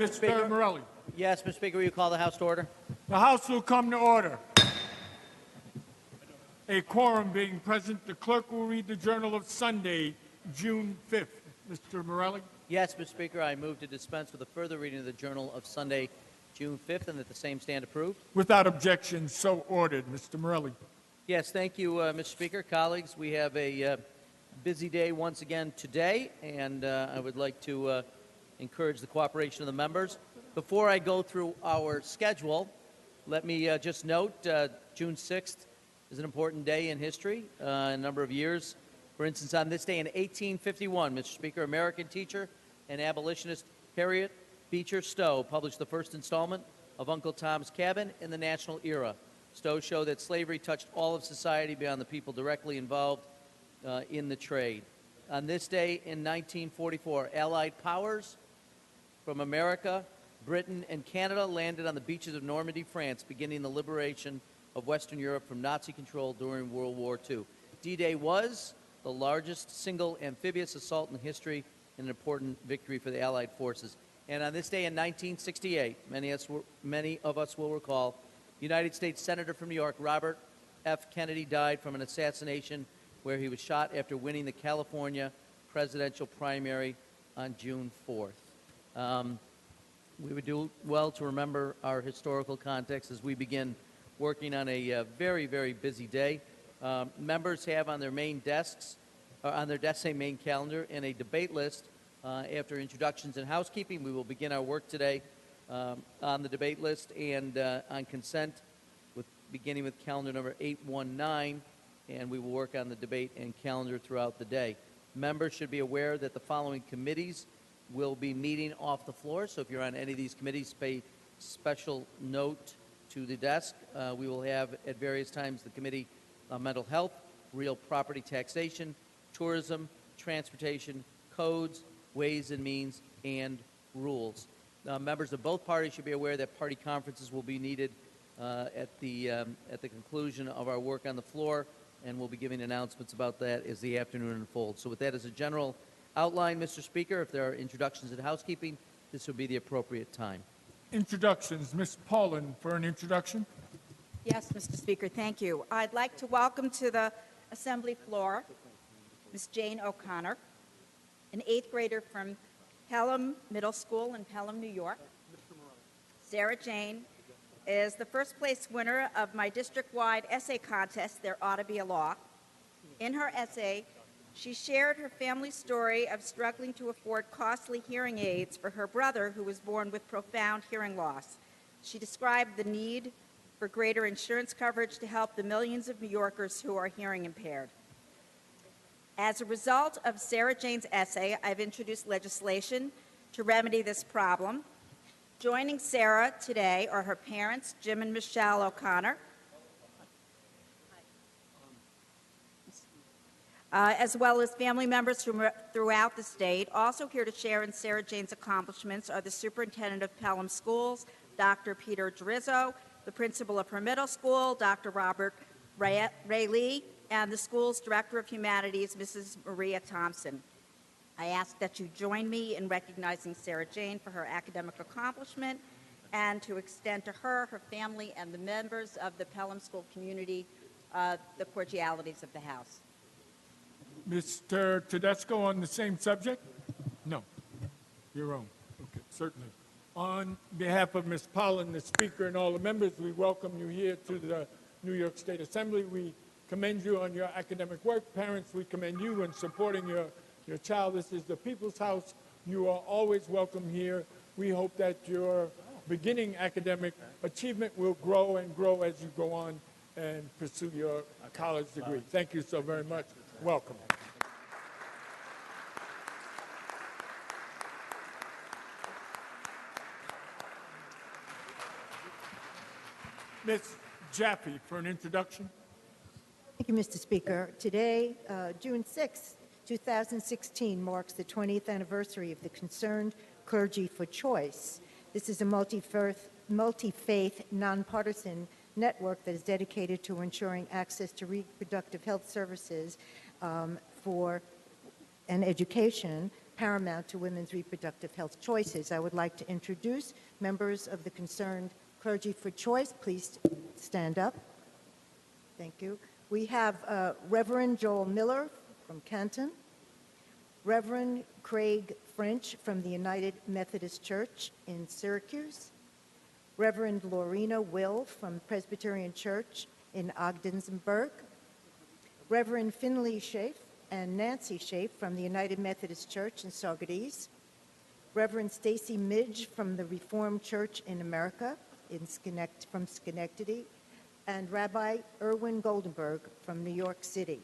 Mr. Morelli. Yes, Mr. Speaker, will you call the House to order? The House will come to order. A quorum being present, the clerk will read the Journal of Sunday, June 5th. Mr. Morelli. Yes, Mr. Speaker, I move to dispense with a further reading of the Journal of Sunday, June 5th, and that the same stand approved. Without objection, so ordered. Mr. Morelli. Yes, thank you, Mr. Speaker. Colleagues, we have a busy day once again today, and I would like to encourage the cooperation of the members. Before I go through our schedule, let me just note June 6th is an important day in history, a number of years. For instance, on this day in 1851, Mr. Speaker, American teacher and abolitionist Harriet Beecher Stowe published the first installment of Uncle Tom's Cabin in the National Era. Stowe showed that slavery touched all of society beyond the people directly involved in the trade. On this day in 1944, Allied powers from America, Britain, and Canada landed on the beaches of Normandy, France, beginning the liberation of Western Europe from Nazi control during World War II. D-Day was the largest single amphibious assault in history and an important victory for the Allied forces. And on this day in 1968, many of us will recall, United States Senator from New York, Robert F. Kennedy, died from an assassination where he was shot after winning the California presidential primary on June 4th. We would do well to remember our historical context as we begin working on a very, very busy day. Members have on their main desks, on their desk, a main calendar and a debate list. After introductions and housekeeping, we will begin our work today on the debate list and on consent, beginning with calendar number 819, and we will work on the debate and calendar throughout the day. Members should be aware that the following committees will be meeting off the floor, so if you're on any of these committees, pay special note to the desk. We will have at various times the Committee on Mental Health, Real Property Taxation, Tourism, Transportation, Codes, Ways and Means, and Rules. Members of both parties should be aware that party conferences will be needed at the conclusion of our work on the floor, and we'll be giving announcements about that as the afternoon unfolds. So with that as a general outline, Mr. Speaker, if there are introductions and housekeeping, this would be the appropriate time. Introductions. Ms. Paulin for an introduction. Yes, Mr. Speaker, thank you. I'd like to welcome to the Assembly floor Ms. Jane O'Connor, an 8th grader from Pelham Middle School in Pelham, New York. Sarah Jane is the first place winner of my district-wide essay contest, There Ought to Be a Law. In her essay, she shared her family story of struggling to afford costly hearing aids for her brother who was born with profound hearing loss. She described the need for greater insurance coverage to help the millions of New Yorkers who are hearing impaired. As a result of Sarah Jane's essay, I've introduced legislation to remedy this problem. Joining Sarah today are her parents, Jim and Michelle O'Connor, as well as family members from throughout the state. Also here to share in Sarah Jane's accomplishments are the superintendent of Pelham Schools, Dr. Peter Drizzo, the principal of her middle school, Dr. Robert Ray Lee, and the school's director of humanities, Mrs. Maria Thompson. I ask that you join me in recognizing Sarah Jane for her academic accomplishment and to extend to her, her family, and the members of the Pelham School community the cordialities of the House. Mr. Tedesco on the same subject? No. Your own. Okay, certainly. On behalf of Ms. Paulin, the Speaker, and all the members, we welcome you here to the New York State Assembly. We commend you on your academic work. Parents, we commend you in supporting your child. This is the People's House. You are always welcome here. We hope that your beginning academic achievement will grow and grow as you go on and pursue your college degree. Thank you so very much. Welcome. Ms. Jaffe for an introduction. Thank you, Mr. Speaker. Today, June 6, 2016, marks the 20th anniversary of the Concerned Clergy for Choice. This is a multi-faith, nonpartisan network that is dedicated to ensuring access to reproductive health services and education, paramount to women's reproductive health choices. I would like to introduce members of the concerned Clergy for Choice. Please stand up. Thank you. We have Reverend Joel Miller from Canton, Reverend Craig French from the United Methodist Church in Syracuse, Reverend Lorena Will from Presbyterian Church in Ogdensburg, Reverend Finley Schaaf and Nancy Schaaf from the United Methodist Church in Saugerties, Reverend Stacy Midge from the Reformed Church in America from Schenectady, and Rabbi Erwin Goldenberg from New York City.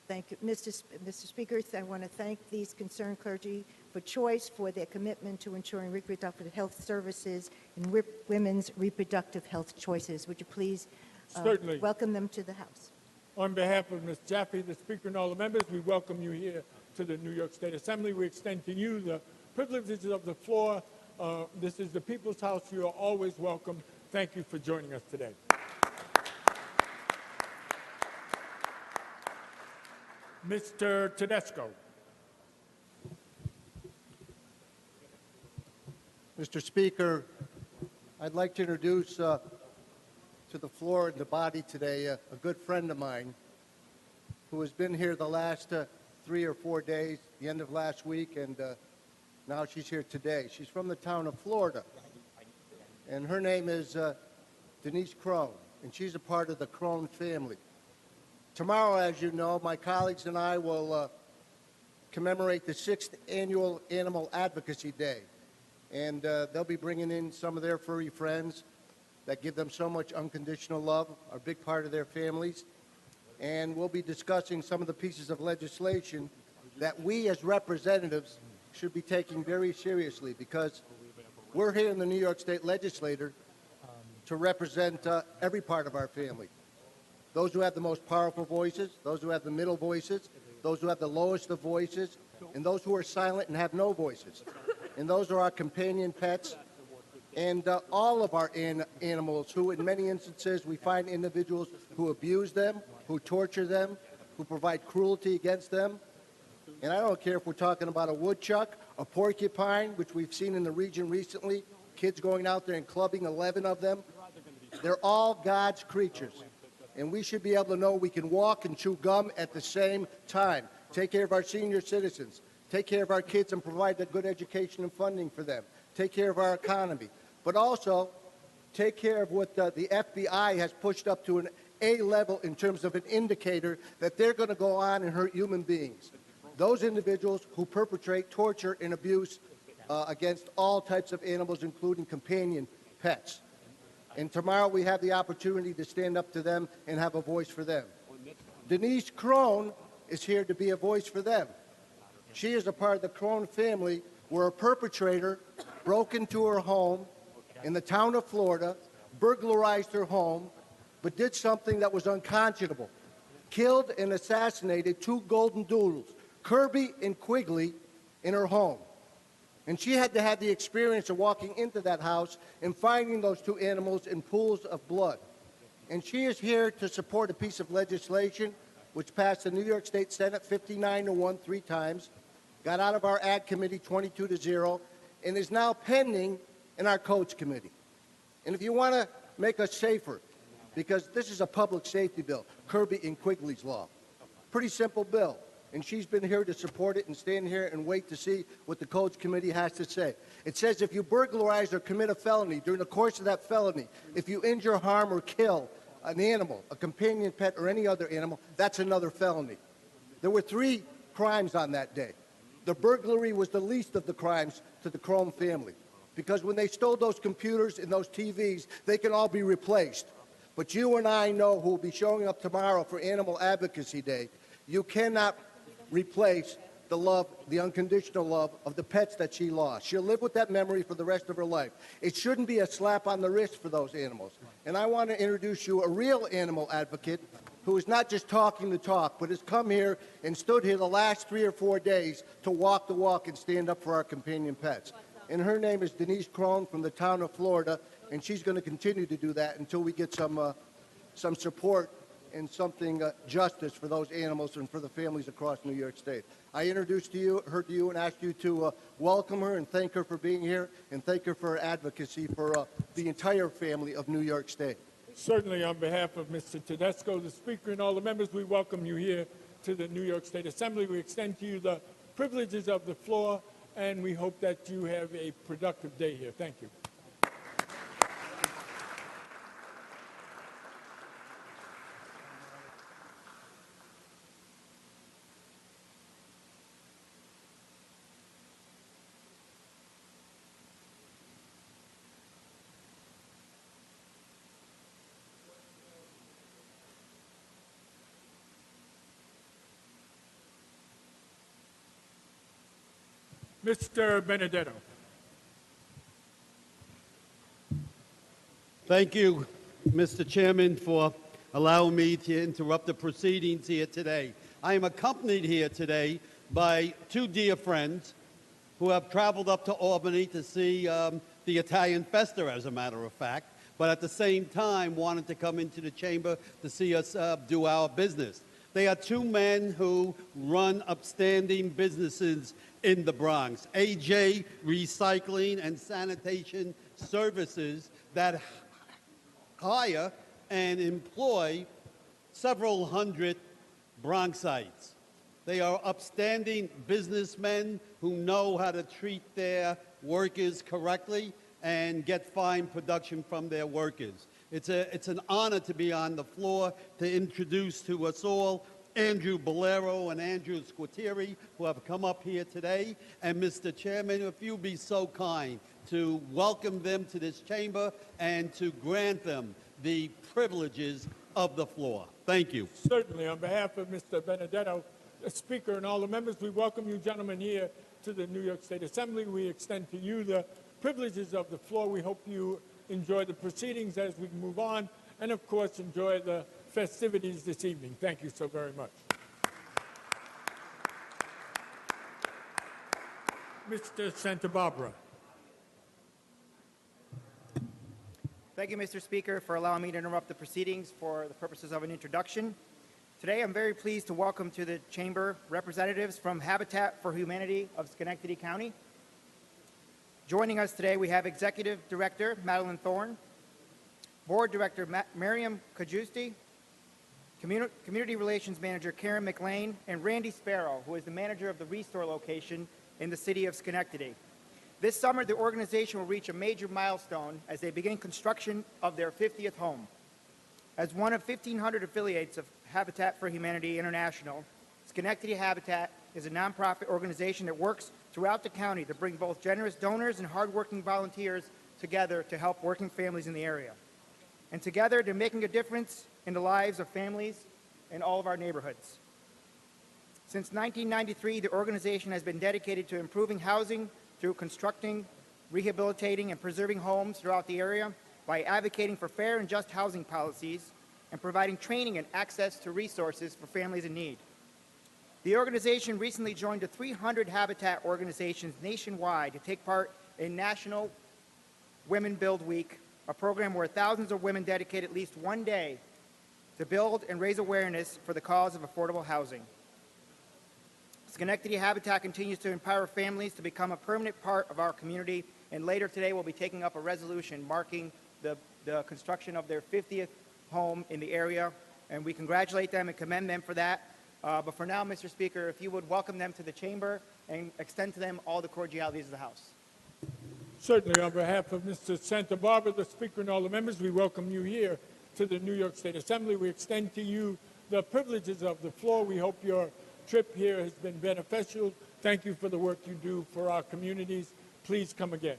Thank you. Mr. Speaker, I want to thank these concerned clergy for choice for their commitment to ensuring reproductive health services and women's reproductive health choices. Would you please Certainly. welcome them to the House? On behalf of Ms. Jaffe, the Speaker, and all the members, we welcome you here to the New York State Assembly. We extend to you the privileges of the floor. This is the People's House. You are always welcome. Thank you for joining us today. Mr. Tedesco. Mr. Speaker, I'd like to introduce to the floor and the body today a good friend of mine who has been here the last 3 or 4 days, the end of last week, and now she's here today. She's from the town of Florida, and her name is Denise Crone, and she's a part of the Crone family. Tomorrow, as you know, my colleagues and I will commemorate the 6th Annual Animal Advocacy Day. And they'll be bringing in some of their furry friends that give them so much unconditional love, are a big part of their families. And we'll be discussing some of the pieces of legislation that we as representatives should be taking very seriously, because we're here in the New York State Legislature to represent every part of our family. Those who have the most powerful voices, those who have the middle voices, those who have the lowest of voices, and those who are silent and have no voices. And those are our companion pets and all of our animals who, in many instances, we find individuals who abuse them, who torture them, who provide cruelty against them. And I don't care if we're talking about a woodchuck, a porcupine, which we've seen in the region recently, kids going out there and clubbing 11 of them. They're all God's creatures. And we should be able to know we can walk and chew gum at the same time, take care of our senior citizens, take care of our kids and provide a good education and funding for them, take care of our economy, but also take care of what the FBI has pushed up to an A level in terms of an indicator that they're going to go on and hurt human beings. Those individuals who perpetrate torture and abuse against all types of animals, including companion pets. And tomorrow we have the opportunity to stand up to them and have a voice for them. Denise Crone is here to be a voice for them. She is a part of the Crone family where a perpetrator broke into her home in the town of Florida, burglarized her home, but did something that was unconscionable. Killed and assassinated 2 golden doodles, Kirby and Quigley, in her home. And she had to have the experience of walking into that house and finding those 2 animals in pools of blood. And she is here to support a piece of legislation which passed the New York State Senate 59-1 3 times, got out of our Ag Committee 22-0, and is now pending in our Codes Committee. And if you want to make us safer, because this is a public safety bill, Kirby and Quigley's law, pretty simple bill. And she's been here to support it and stand here and wait to see what the Codes Committee has to say. It says if you burglarize or commit a felony, during the course of that felony, if you injure, harm, or kill an animal, a companion pet, or any other animal, that's another felony. There were 3 crimes on that day. The burglary was the least of the crimes to the Crone family, because when they stole those computers and those TVs, they can all be replaced. But you and I know who will be showing up tomorrow for Animal Advocacy Day, you cannot replace the love, the unconditional love of the pets that she lost. She'll live with that memory for the rest of her life. It shouldn't be a slap on the wrist for those animals. And I want to introduce you a real animal advocate who is not just talking the talk, but has come here and stood here the last 3 or 4 days to walk the walk and stand up for our companion pets. And her name is Denise Crone from the town of Florida, and she's going to continue to do that until we get some support and something justice for those animals and for the families across New York State. I introduced her to you and asked you to welcome her and thank her for being here and thank her for her advocacy for the entire family of New York State. Certainly, on behalf of Mr. Tedesco, the Speaker, and all the members, we welcome you here to the New York State Assembly. We extend to you the privileges of the floor, and we hope that you have a productive day here. Thank you. Mr. Benedetto. Thank you, Mr. Chairman, for allowing me to interrupt the proceedings here today. I am accompanied here today by two dear friends who have traveled up to Albany to see the Italian Festa, as a matter of fact, but at the same time wanted to come into the chamber to see us do our business. They are two men who run upstanding businesses in the Bronx, AJ Recycling and Sanitation Services, that hire and employ several hundred Bronxites. They are upstanding businessmen who know how to treat their workers correctly and get fine production from their workers. It's an honor to be on the floor to introduce to us all Andrew Bolero and Andrew Squitieri, who have come up here today. And Mr. Chairman, if you'd be so kind to welcome them to this chamber and to grant them the privileges of the floor. Thank you. Certainly, on behalf of Mr. Benedetto, the Speaker, and all the members, we welcome you gentlemen here to the New York State Assembly. We extend to you the privileges of the floor. We hope you enjoy the proceedings as we move on, and of course, enjoy the festivities this evening. Thank you so very much. Mr. Santa Barbara. Thank you, Mr. Speaker, for allowing me to interrupt the proceedings for the purposes of an introduction. Today, I'm very pleased to welcome to the Chamber representatives from Habitat for Humanity of Schenectady County. Joining us today, we have Executive Director Madeline Thorne, Board Director Miriam Kajusti, Community Relations Manager Karen McLean, and Randy Sparrow, who is the manager of the Restore location in the city of Schenectady. This summer, the organization will reach a major milestone as they begin construction of their 50th home. As one of 1,500 affiliates of Habitat for Humanity International, Schenectady Habitat is a nonprofit organization that works throughout the county to bring both generous donors and hardworking volunteers together to help working families in the area. And together, they're making a difference in the lives of families in all of our neighborhoods. Since 1993, the organization has been dedicated to improving housing through constructing, rehabilitating, and preserving homes throughout the area by advocating for fair and just housing policies and providing training and access to resources for families in need. The organization recently joined the 300 Habitat organizations nationwide to take part in National Women Build Week, a program where thousands of women dedicate at least one day to build and raise awareness for the cause of affordable housing. Schenectady Habitat continues to empower families to become a permanent part of our community, and later today we'll be taking up a resolution marking the construction of their 50th home in the area, and we congratulate them and commend them for that. But for now, Mr. Speaker, if you would welcome them to the chamber and extend to them all the cordialities of the House. Certainly, on behalf of Mr. Santa Barbara, the Speaker, and all the members, we welcome you here to the New York State Assembly. We extend to you the privileges of the floor. We hope your trip here has been beneficial. Thank you for the work you do for our communities. Please come again.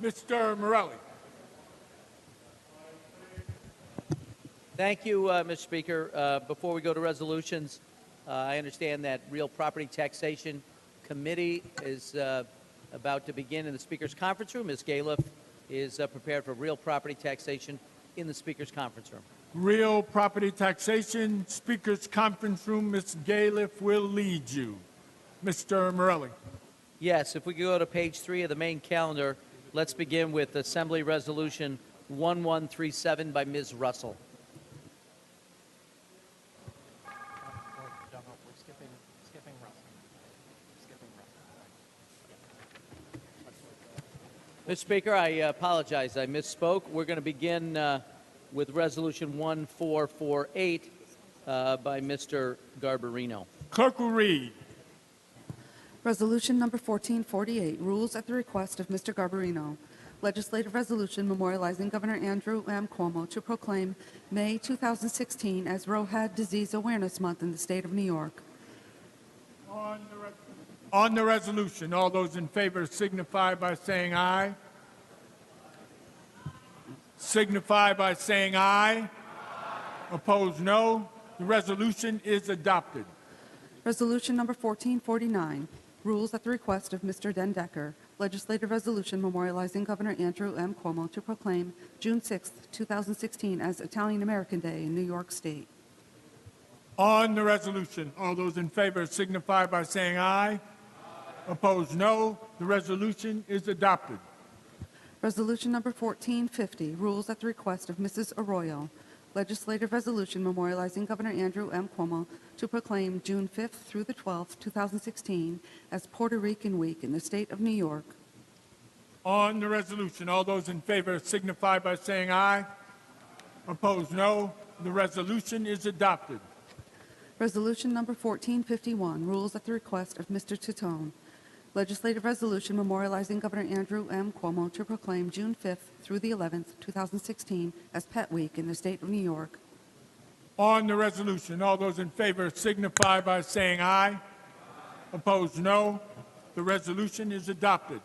Mr. Morelli. Thank you, Mr. Speaker. Before we go to resolutions, I understand that Real Property Taxation Committee is about to begin in the Speaker's conference room. Ms. Galiff is prepared for real property taxation in the Speaker's conference room. Real Property Taxation, Speaker's Conference Room. Ms. Galiff will lead you. Mr. Morelli. Yes, if we could go to page 3 of the main calendar, let's begin with Assembly Resolution 1137 by Ms. Russell. Mr. Speaker, I apologize. I misspoke. We're going to begin with Resolution 1448 by Mr. Garbarino. Clerk will read. Resolution number 1448, rules at the request of Mr. Garbarino. Legislative resolution memorializing Governor Andrew M. Cuomo to proclaim May 2016 as Rohat Disease Awareness Month in the state of New York. On the resolution, all those in favor signify by saying aye. Signify by saying aye. Opposed, no. The resolution is adopted. Resolution number 1449, rules at the request of Mr. Den Decker. Legislative resolution memorializing Governor Andrew M. Cuomo to proclaim June 6, 2016 as Italian American Day in New York State. On the resolution, all those in favor signify by saying aye. Opposed, no. The resolution is adopted. Resolution number 1450, rules at the request of Mrs. Arroyo. Legislative resolution memorializing Governor Andrew M. Cuomo to proclaim June 5th through the 12th, 2016 as Puerto Rican Week in the state of New York. On the resolution, all those in favor signify by saying aye. Opposed, no. The resolution is adopted. Resolution number 1451, rules at the request of Mr. Titone. Legislative resolution memorializing Governor Andrew M. Cuomo to proclaim June 5th through the 11th, 2016 as Pet Week in the state of New York. On the resolution, all those in favor signify by saying aye. Opposed, no. The resolution is adopted.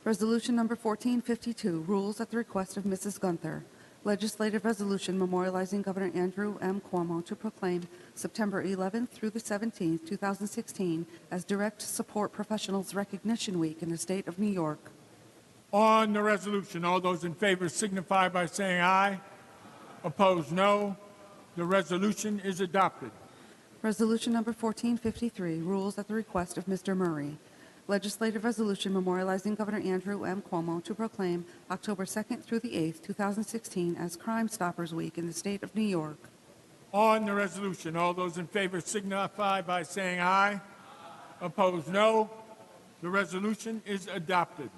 Resolution number 1452, rules at the request of Mrs. Gunther. Legislative resolution memorializing Governor Andrew M. Cuomo to proclaim September 11th through the 17th, 2016 as Direct Support Professionals Recognition Week in the state of New York. On the resolution, all those in favor signify by saying aye. Opposed, no. The resolution is adopted. Resolution number 1453, rules at the request of Mr. Murray. Legislative resolution memorializing Governor Andrew M. Cuomo to proclaim October 2nd through the 8th, 2016 as Crime Stoppers Week in the state of New York. On the resolution, all those in favor signify by saying aye. Opposed, no. The resolution is adopted.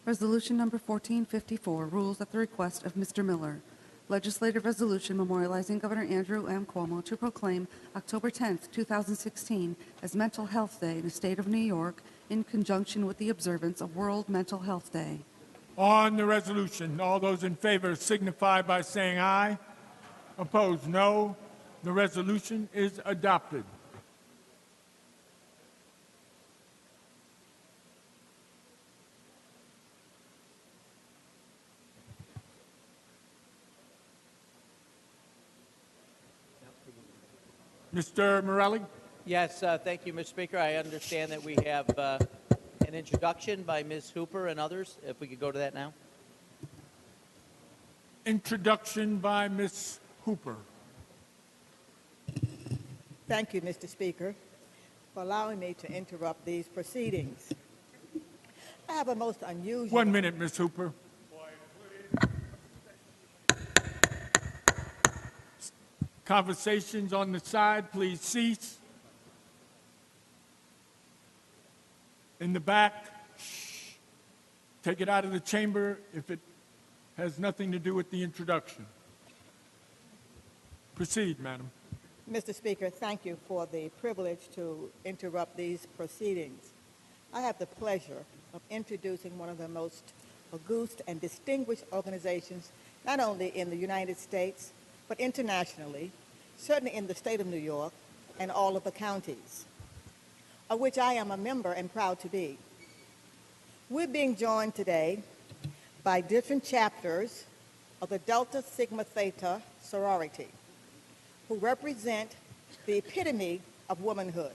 Resolution number 1454, rules at the request of Mr. Miller. Legislative resolution memorializing Governor Andrew M. Cuomo to proclaim October 10th, 2016 as Mental Health Day in the state of New York in conjunction with the observance of World Mental Health Day. On the resolution, all those in favor signify by saying aye. Opposed, no. The resolution is adopted. Mr. Morelli? Yes, thank you, Mr. Speaker. I understand that we have an introduction by Ms. Hooper and others. If we could go to that now. Introduction by Ms. Hooper. Thank you, Mr. Speaker, for allowing me to interrupt these proceedings. I have a most unusual... 1 minute, Ms. Hooper. Conversations on the side, please cease. In the back, shh. Take it out of the chamber if it has nothing to do with the introduction. Proceed, madam. Mr. Speaker, thank you for the privilege to interrupt these proceedings. I have the pleasure of introducing one of the most august and distinguished organizations, not only in the United States, but internationally, certainly in the state of New York and all of the counties, of which I am a member and proud to be. We're being joined today by different chapters of the Delta Sigma Theta sorority, who represent the epitome of womanhood.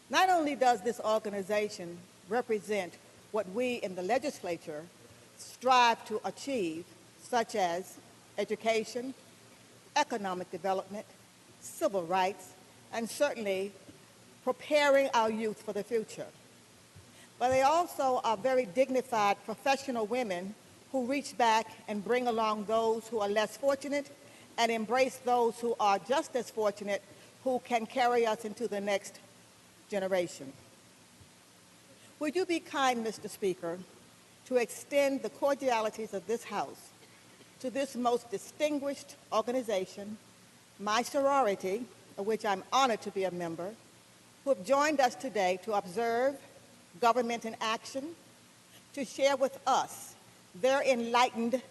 Not only does this organization represent what we in the legislature strive to achieve, such as education, economic development, civil rights, and certainly preparing our youth for the future, but they also are very dignified professional women who reach back and bring along those who are less fortunate and embrace those who are just as fortunate, who can carry us into the next generation. Would you be kind, Mr. Speaker, to extend the cordialities of this House to this most distinguished organization, my sorority, of which I'm honored to be a member, who have joined us today to observe government in action, to share with us their enlightened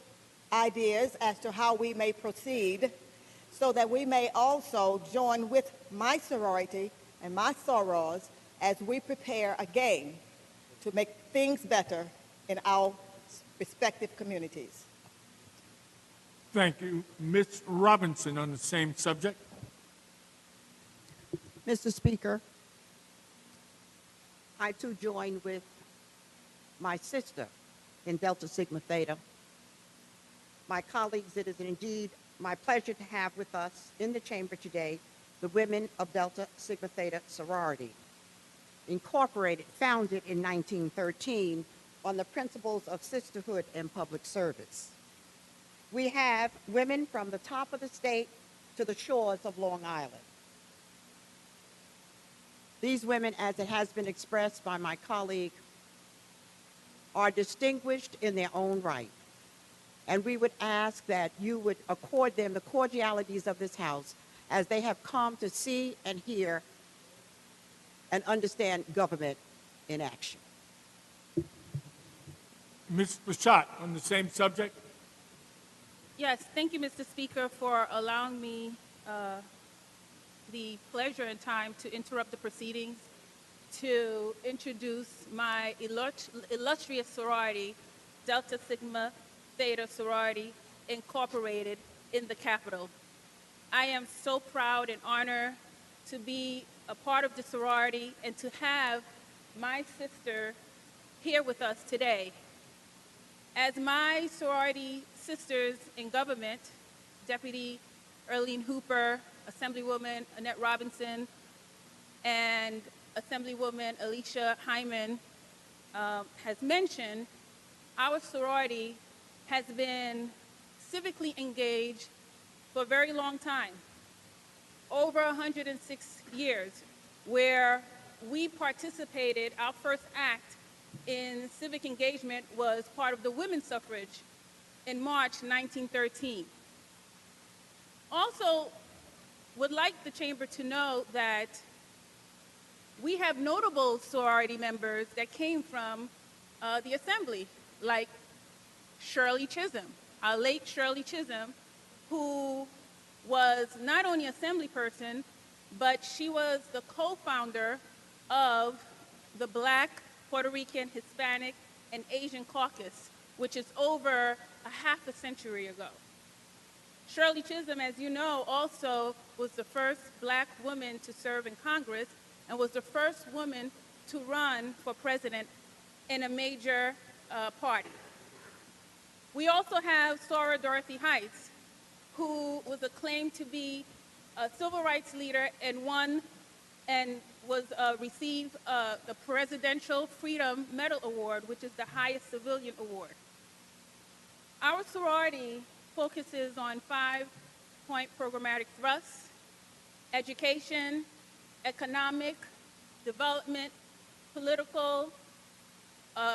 ideas as to how we may proceed, so that we may also join with my sorority and my sorors as we prepare again to make things better in our respective communities. Thank you. Ms. Robinson on the same subject. Mr. Speaker, I too join with my sister in Delta Sigma Theta. My colleagues, it is indeed my pleasure to have with us in the chamber today the women of Delta Sigma Theta sorority, incorporated, founded in 1913 on the principles of sisterhood and public service. We have women from the top of the state to the shores of Long Island. These women, as it has been expressed by my colleague, are distinguished in their own right. And we would ask that you would accord them the cordialities of this House as they have come to see and hear and understand government in action. Ms. Bachat on the same subject. Yes, thank you, Mr. Speaker, for allowing me the pleasure and time to interrupt the proceedings to introduce my illustrious sorority, Delta Sigma Theta sorority, incorporated in the Capitol. I am so proud and honored to be a part of the sorority and to have my sister here with us today. As my sorority sisters in government, Deputy Earlene Hooper, Assemblywoman Annette Robinson, and Assemblywoman Alicia Hyman has mentioned, our sorority has been civically engaged for a very long time, over 106 years, where we participated. Our first act in civic engagement was part of the women's suffrage in March 1913. Also, would like the chamber to know that we have notable sorority members that came from the assembly, like Shirley Chisholm, our late Shirley Chisholm, who was not only an assembly person, but she was the co-founder of the Black, Puerto Rican, Hispanic, and Asian Caucus, which is over a half a century ago. Shirley Chisholm, as you know, also was the first Black woman to serve in Congress and was the first woman to run for president in a major party. We also have Soror Dorothy Heights, who was acclaimed to be a civil rights leader and received the Presidential Freedom Medal Award, which is the highest civilian award. Our sorority focuses on 5-point programmatic thrusts: education, economic, development, political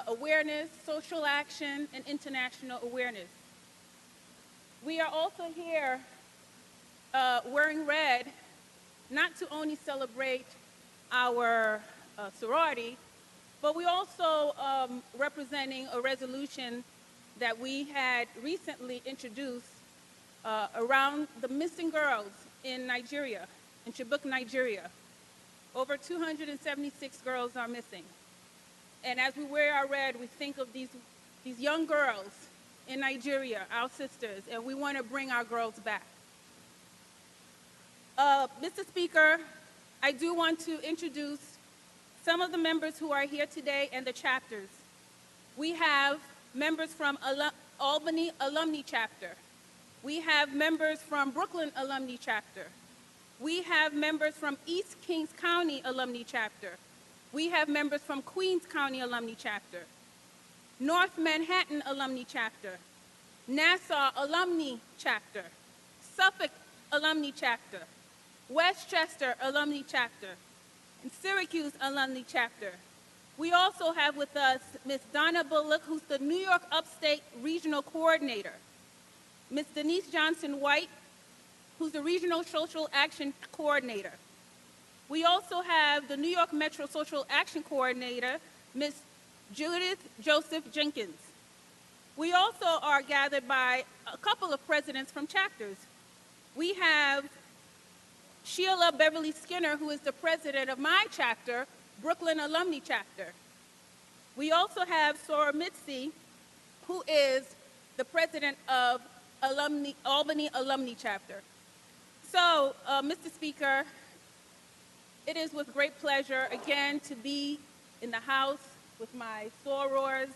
awareness, social action, and international awareness. We are also here wearing red, not to only celebrate our sorority, but we also representing a resolution that we had recently introduced around the missing girls in Nigeria, in Chibok, Nigeria. Over 276 girls are missing. And as we wear our red, we think of these these young girls in Nigeria, our sisters, and we want to bring our girls back. Mr. Speaker, I do want to introduce some of the members who are here today and the chapters. We have members from Albany Alumni Chapter. We have members from Brooklyn Alumni Chapter. We have members from East Kings County Alumni Chapter. We have members from Queens County Alumni Chapter, North Manhattan Alumni Chapter, Nassau Alumni Chapter, Suffolk Alumni Chapter, Westchester Alumni Chapter, and Syracuse Alumni Chapter. We also have with us Ms. Donna Bullock, who's the New York Upstate Regional Coordinator, Ms. Denise Johnson-White, who's the Regional Social Action Coordinator. We also have the New York Metro Social Action Coordinator, Ms. Judith Joseph Jenkins. We also are gathered by a couple of presidents from chapters. We have Sheila Beverly Skinner, who is the president of my chapter, Brooklyn Alumni Chapter. We also have Sora Mitzi, who is the president of Albany Alumni Chapter. So, Mr. Speaker, it is with great pleasure, again, to be in the House with my sorors,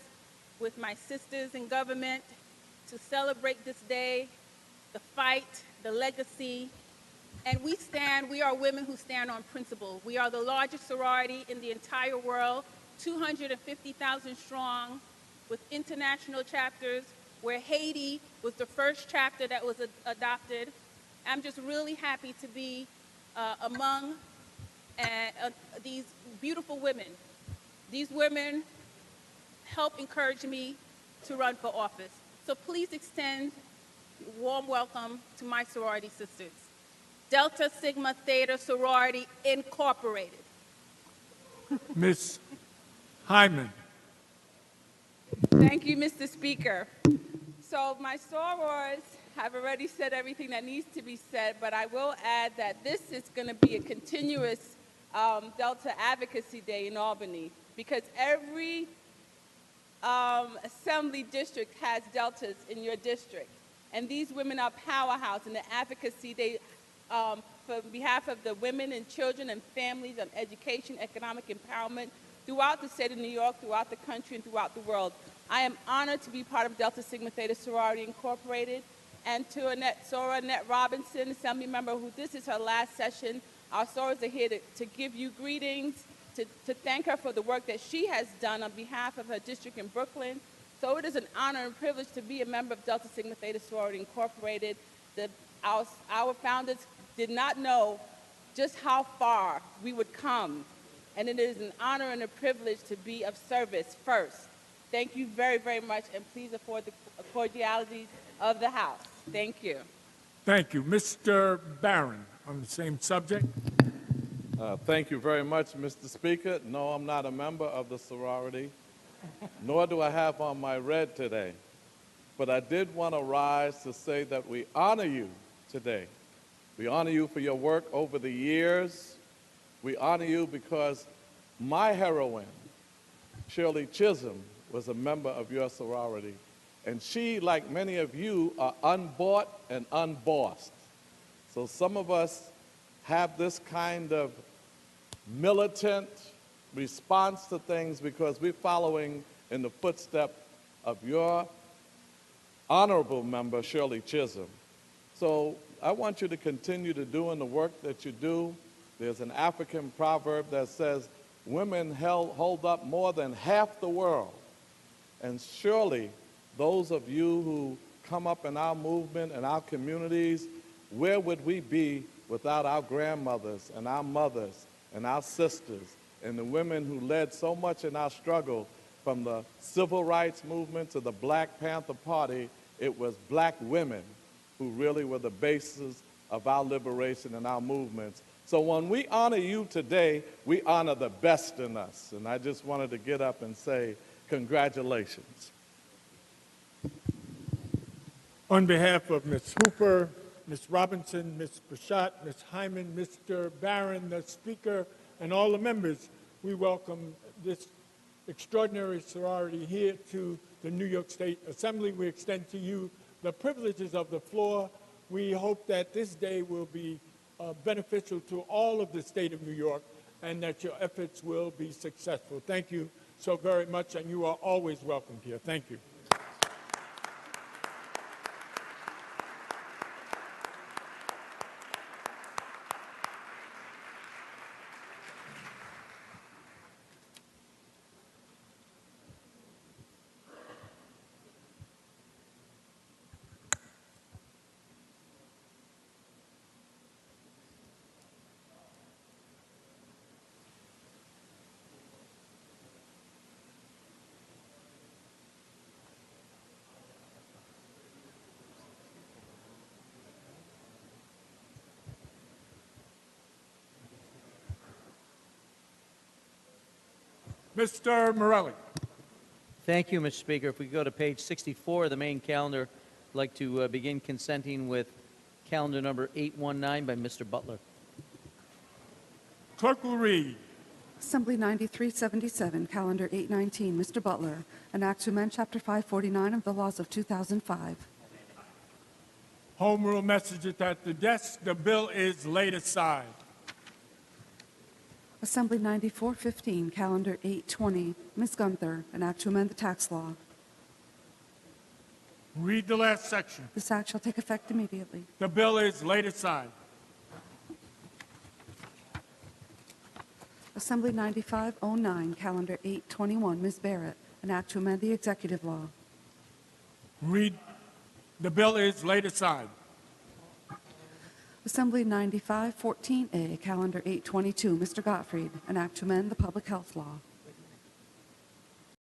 with my sisters in government, to celebrate this day, the fight, the legacy. And we are women who stand on principle. We are the largest sorority in the entire world, 250,000 strong, with international chapters, where Haiti was the first chapter that was adopted. I'm just really happy to be among these beautiful women. These women help encourage me to run for office. So please extend a warm welcome to my sorority sisters. Delta Sigma Theta Sorority Incorporated. Ms. Hyman. Thank you, Mr. Speaker. So my sorors have already said everything that needs to be said, but I will add that this is going to be a continuous Delta Advocacy Day in Albany, because every assembly district has Deltas in your district. And these women are powerhouse in the advocacy. They, for behalf of the women and children and families on education, economic empowerment throughout the state of New York, throughout the country, and throughout the world. I am honored to be part of Delta Sigma Theta Sorority Incorporated, and to Annette Robinson, Assembly Member, who this is her last session. Our sorors are here to give you greetings, to thank her for the work that she has done on behalf of her district in Brooklyn. So it is an honor and privilege to be a member of Delta Sigma Theta Sorority Incorporated. Our founders did not know just how far we would come, and it is an honor and a privilege to be of service first. Thank you very, very much, and please afford the cordiality of the House. Thank you. Thank you. Mr. Barron, on the same subject. Thank you very much, Mr. Speaker. No, I'm not a member of the sorority, nor do I have on my red today. But I did want to rise to say that we honor you today. We honor you for your work over the years. We honor you because my heroine, Shirley Chisholm, was a member of your sorority. And she, like many of you, are unbought and unbossed. So some of us have this kind of militant response to things because we're following in the footsteps of your honorable member, Shirley Chisholm. So I want you to continue to doing the work that you do. There's an African proverb that says, women hold up more than half the world. And surely those of you who come up in our movement and our communities, where would we be without our grandmothers and our mothers and our sisters and the women who led so much in our struggle, from the civil rights movement to the Black Panther Party? It was black women who really were the basis of our liberation and our movements. So when we honor you today, we honor the best in us. And I just wanted to get up and say congratulations. On behalf of Ms. Hooper, Ms. Robinson, Ms. Brachat, Ms. Hyman, Mr. Barron, the Speaker, and all the members, we welcome this extraordinary sorority here to the New York State Assembly. We extend to you the privileges of the floor. We hope that this day will be beneficial to all of the state of New York and that your efforts will be successful. Thank you so very much, and you are always welcomed here. Thank you. Mr. Morelli. Thank you, Mr. Speaker. If we go to page 64 of the main calendar, I'd like to begin consenting with calendar number 819 by Mr. Butler. Clerk will read. Assembly 9377, Calendar 819, Mr. Butler, an act to amend Chapter 549 of the laws of 2005. Home rule message is at the desk. The bill is laid aside. Assembly 9415, Calendar 820, Ms. Gunther, an act to amend the tax law. Read the last section. This act shall take effect immediately. The bill is laid aside. Assembly 9509, Calendar 821, Ms. Barrett, an act to amend the executive law. Read. The bill is laid aside. Assembly 9514A, Calendar 822, Mr. Gottfried, an act to amend the public health law.